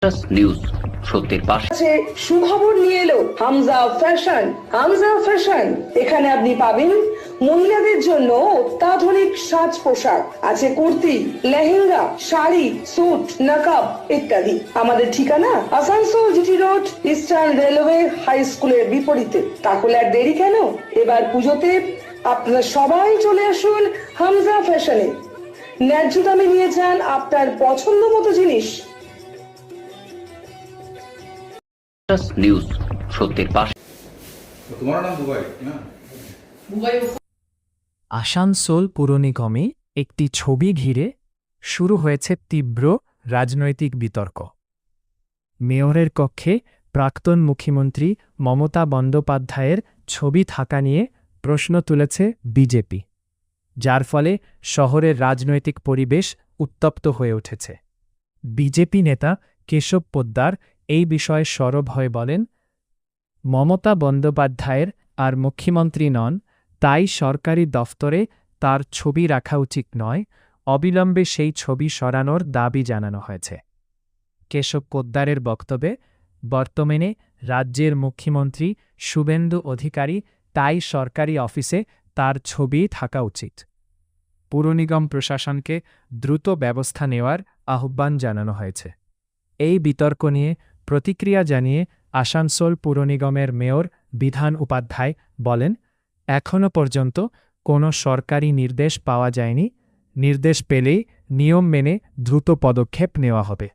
News সত্যের পাশে। সুখবর নিয়ে এলো হামজা ফ্যাশন। হামজা ফ্যাশন, এখানে আপনি পাবেন মহিলাদের জন্য অত্যাধুনিক সাজ পোশাক, আছে কুর্তি, লেহেঙ্গা, শাড়ি, স্যুট, নকাব ইত্যাদি। আমাদের ঠিকানা Asansol GT road, Eastern Railway high স্কুলের বিপরীতে। তাহলে আর দেরি কেন, এবার পুজোতে আপনারা সবাই চলে আসুন হামজা ফ্যাশনে। ন্যায্য দামে নিয়ে যান আপনার পছন্দ মতো জিনিস। নিউজ সত্যের পাশে। আসানসোল পুর নিগমে একটি ছবি ঘিরে শুরু হয়েছে তীব্র রাজনৈতিক বিতর্ক। মেয়রের কক্ষে প্রাক্তন মুখ্যমন্ত্রী মমতা বন্দ্যোপাধ্যায়ের ছবি থাকা নিয়ে প্রশ্ন তুলেছে বিজেপি, যার ফলে শহরের রাজনৈতিক পরিবেশ উত্তপ্ত হয়ে উঠেছে। বিজেপি নেতা কেশব পোদ্দার এই বিষয়ে সরব হয়ে বলেন, মমতা বন্দ্যোপাধ্যায়ের আর মুখ্যমন্ত্রী নন, তাই সরকারি দফতরে তার ছবি রাখা উচিত নয়, অবিলম্বে সেই ছবি সরানোর দাবি জানানো হয়েছে। কেশব পোদ্দারের বক্তব্যে, বর্তমানে রাজ্যের মুখ্যমন্ত্রী শুভেন্দু অধিকারী, তাই সরকারি অফিসে তার ছবি থাকা উচিত। পুর নিগম প্রশাসনকে দ্রুত ব্যবস্থা নেওয়ার আহ্বান জানানো হয়েছে। এই বিতর্ক নিয়ে প্রতিক্রিয়া জানিয়ে আসানসোল পুর নিগমের মেয়র বিধান উপাধ্যায় বলেন, এখনও পর্যন্ত কোনো সরকারি নির্দেশ পাওয়া যায়নি, নির্দেশ পেলেই নিয়ম মেনে দ্রুত পদক্ষেপ নেওয়া হবে।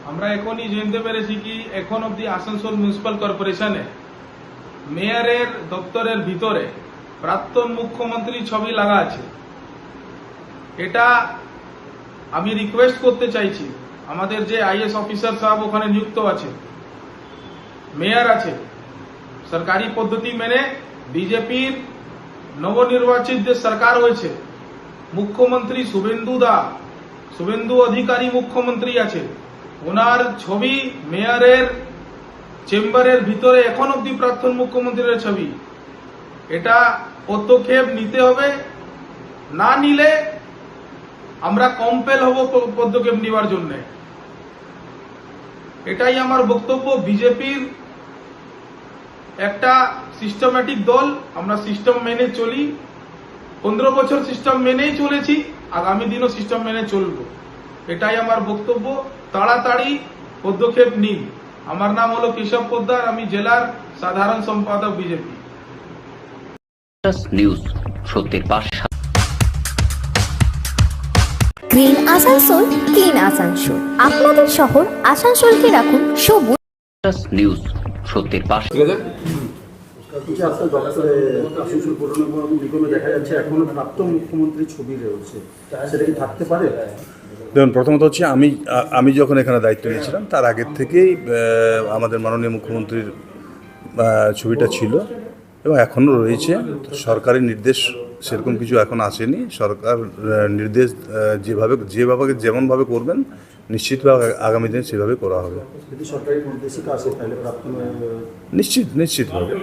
আমরা এখনই জানতে পেরেছি কি এখন অবধি আসানসোল মিউনিসিপাল কর্পোরেশনে মেয়রের দপ্তরের ভিতরে প্রাক্তন মুখ্যমন্ত্রী ছবি লাগা আছে। এটা আমি রিকোয়েস্ট করতে চাইছি, আমাদের যে আইএস অফিসার সাহেব ওখানে নিযুক্ত আছে, মেয়র আছে, সরকারি পদ্ধতি মেনে বিজেপির নবনির্বাচিত যে সরকার হয়েছে, মুখ্যমন্ত্রী শুভেন্দু অধিকারী মুখ্যমন্ত্রী আছে, ওনার ছবি মেয়রের চেম্বারের ভিতরে এখন অব্দি প্রাক্তন মুখ্যমন্ত্রীর ছবি। এটা পদক্ষেপ নিতে হবে, না নিলে আমরা কম্পেল হব পদক্ষেপ নেওয়ার জন্য। এটাই আমার বক্তব্য। বিজেপির একটা সিস্টেমেটিক দল, আমরা সিস্টেম মেনে চলি, 15 বছর সিস্টেম মেনেই চলেছি, আগামী দিনও সিস্টেম মেনে চলব। এটাই আমার বক্তব্য। তাড়াতাড়ি পদক্ষেপ নিন। আমার নাম হলো কেশব পোদ্দার, আমি জেলার সাধারণ সম্পাদক বিজেপি। নিউজ সত্যের পাশে। Green Asansol, clean Asansol. আপনাদের শহর আসানসোলকে রাখুন সবুজ। নিউজ সত্যের পাশে। আসানসোল পৌর নিগমে দেখা যাচ্ছে এখনো প্রাক্তন মুখ্যমন্ত্রীর ছবি রয়েছে, সেটা কি থাকতে পারে? দেখুন, প্রথমত হচ্ছে আমি যখন এখানে দায়িত্ব নিয়েছিলাম তার আগের থেকেই আমাদের মাননীয় মুখ্যমন্ত্রীর ছবিটা ছিল এবং এখনও রয়েছে। সরকারি নির্দেশ সেরকম কিছু এখন আসেনি। সরকার নির্দেশ যেমনভাবে করবেন নিশ্চিতভাবে আগামী দিনে সেভাবে করা হবে। যদি সরকারি নির্দেশিকা আসে তাহলে প্রাক্তন নিশ্চিতভাবে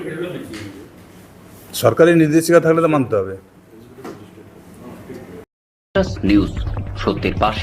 সরকারি নির্দেশিকা থাকলে তো মানতে হবে। নিউজ সত্যের পাশে।